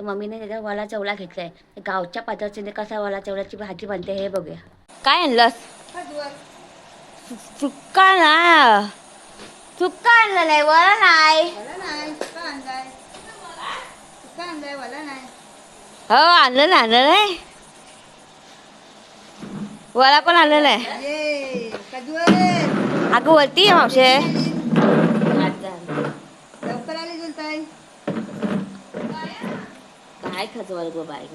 मम्मीने त्याचा वला चवला घेतलाय. गावच्या पद्धतीने कसा वला चवल्याची भाजी बनते हे बघूया. काय आणलंस? चुक्का ना, चुक्का आणलं नाही, वला नाही. हो आणलं नाही, वला पण आणलं नाही. अगं वरती आहे मावशे. लवकर आली जुलताई. काय खजवाल गो बाई.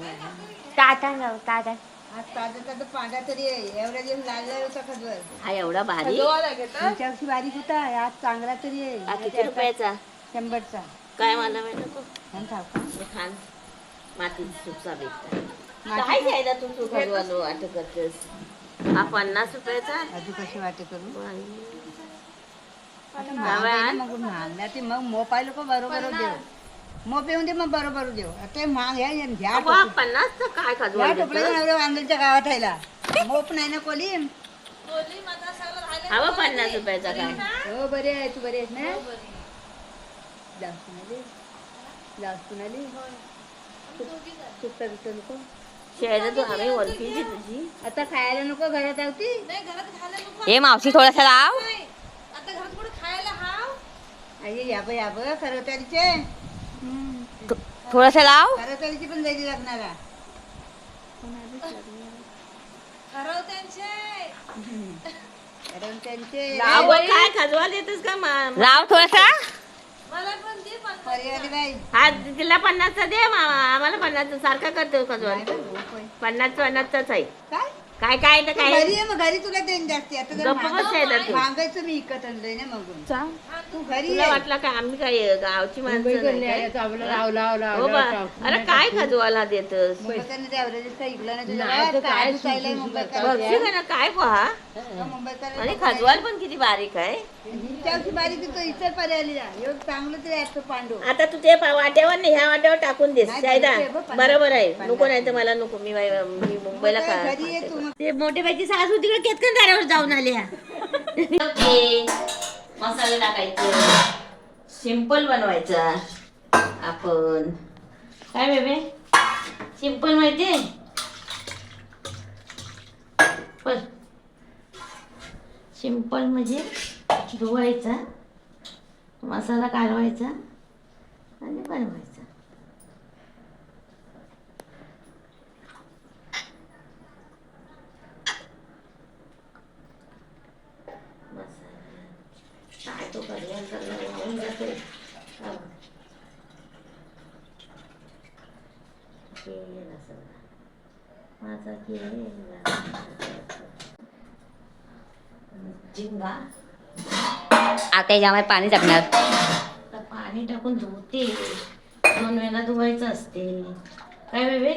टाटा टाटा. आज ताजा पांढरा तरी आहे. एवढ्या दिवस लागला होता खजवर. हा एवढा भारी. तुमच्या वर्षी बारीक होता, आज चांगला तरी आहे. किती रुपयाचा? 100चा. काय मला माहिती नको. खान माती सुकसा भेटता. काय घ्यायला तू तू खजवालो वाट करतेस. हा 50 रुपयाचा. अजून कशी वाटे करू महाग ते मग मो पाहिलं का बरोबर देऊ. मो पेऊन दे मग बरोबर देऊ. ते महाग घ्या 50 काय खजवाल वांगलच्या गावात राहिला. मोप नाही ना कोली. हवा 50 रुपयाचा काय. हो बरे आहे. तू बरे आहेस ना. लावून नको. शेळ्या तू हवी ओळखीची तुझी. आता खायला नको घरात आवती. हे मावशी थोडासा लाव. याब खरवतारीचे थोडासा लाव. खरवतारीची पण जायची लागणारा. काय खजवा देतस का लाव थोडासा. हा तिला 50चा दे मामा. आम्हाला 50 सारखा करतो खजवा. 50च आहे. काय काय तर काय घरी तुला देईन जास्ती. आता मागायचं मी इकत आणलंय ना. मग तू घरी तुला वाटला काय आम्ही काय गावची माणसं अरे काय खजवाला देतस. काय पहा आणि खजवाल पण किती बारीक आहे. बारीक इतर पर्याय चांगलं तरी पांडू. आता तू ते वाट्यावर नाही ह्या वाट्यावर टाकून देस. बरोबर आहे. नको नाही तर मला नको. मी मुंबईला ते मोठे बाईची सासू तिकडे केतकन दारावर जाऊन आल्या. मसाले टाकायचे. सिंपल बनवायचा आपण. काय बेबे सिंपल माहितीये. सिंपल म्हणजे धुवायचा, मसाला काढवायचा आणि बनवायचा. काय तो होऊन जाते. माझा झिंगा आता याच्यामध्ये पाणी टाकणार. पाणी टाकून धुते. 2 वेळा धुवायचं असते. काय बेबे.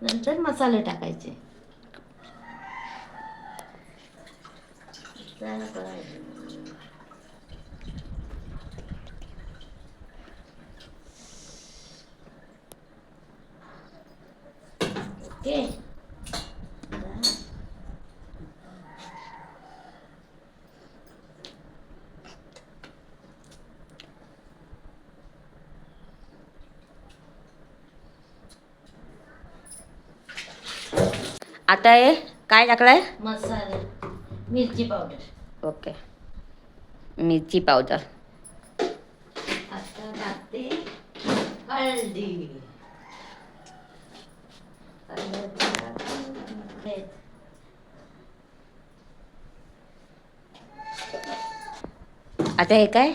नंतर मसाले टाकायचे. ओके. आता हे काय टाकलाय. मसाला मिरची पावडर. ओके मिरची पावडर. आता टाकते हळदी. आता हे काय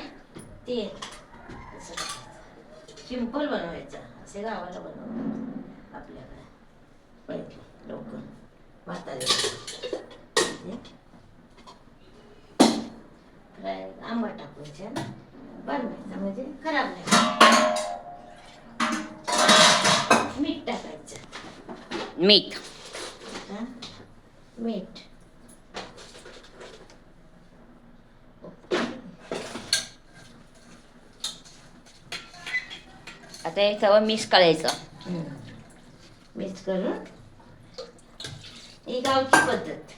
ते सिंपल बनवायचं. असे गावाला बनव आपल्याकडे पहिले लवकर भाताला आंबट टाकायचं बनवायचं म्हणजे खराब नाही. मीठ टाकायचं. मीठ आता हे सगळं मिक्स करायचं. मिक्स करून ही गावची पद्धत.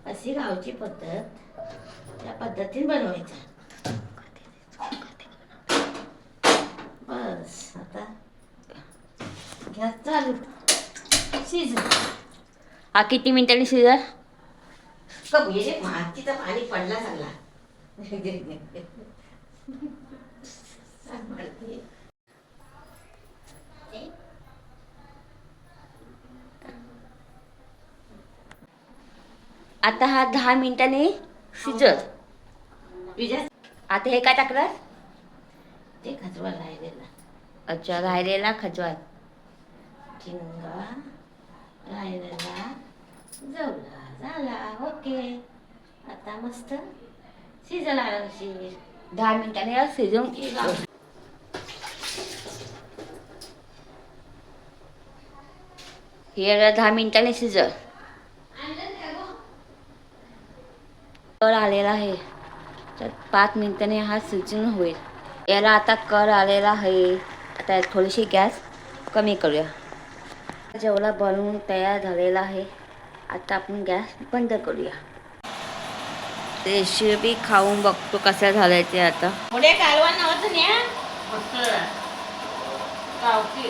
अशी गावची पद्धत. त्या पद्धतीने बनवायचं. चालू शिज हा किती मिनिटांनी शिजल? कमी रे मातीचं पाणी पडला सगळा. आता हा 10 मिनिटांनी शिजल. तुझ्या आता हे काय टाकलं? ते खजवा राहिलेला अच्छा, राहिलेला खजवार. चिंगा राहिलेला जवला झाला. ओके, आता मस्त शिजला. 10 मिनिटांनी शिजून हे 10 मिनिटांनी शिजल. कर आलेला आहे तर 5 मिनिटांनी हा शिजून होईल. याला आता कर आलेला आहे. आता थोडीशी गॅस कमी करूया. जेवढा बनवून तयार झालेला आहे. आता आपण गॅस बंद करूया. रेसिपी खाऊन बघतो कसं झालंय ते. आता पुढे कालवा नव्हतं न्या गावठी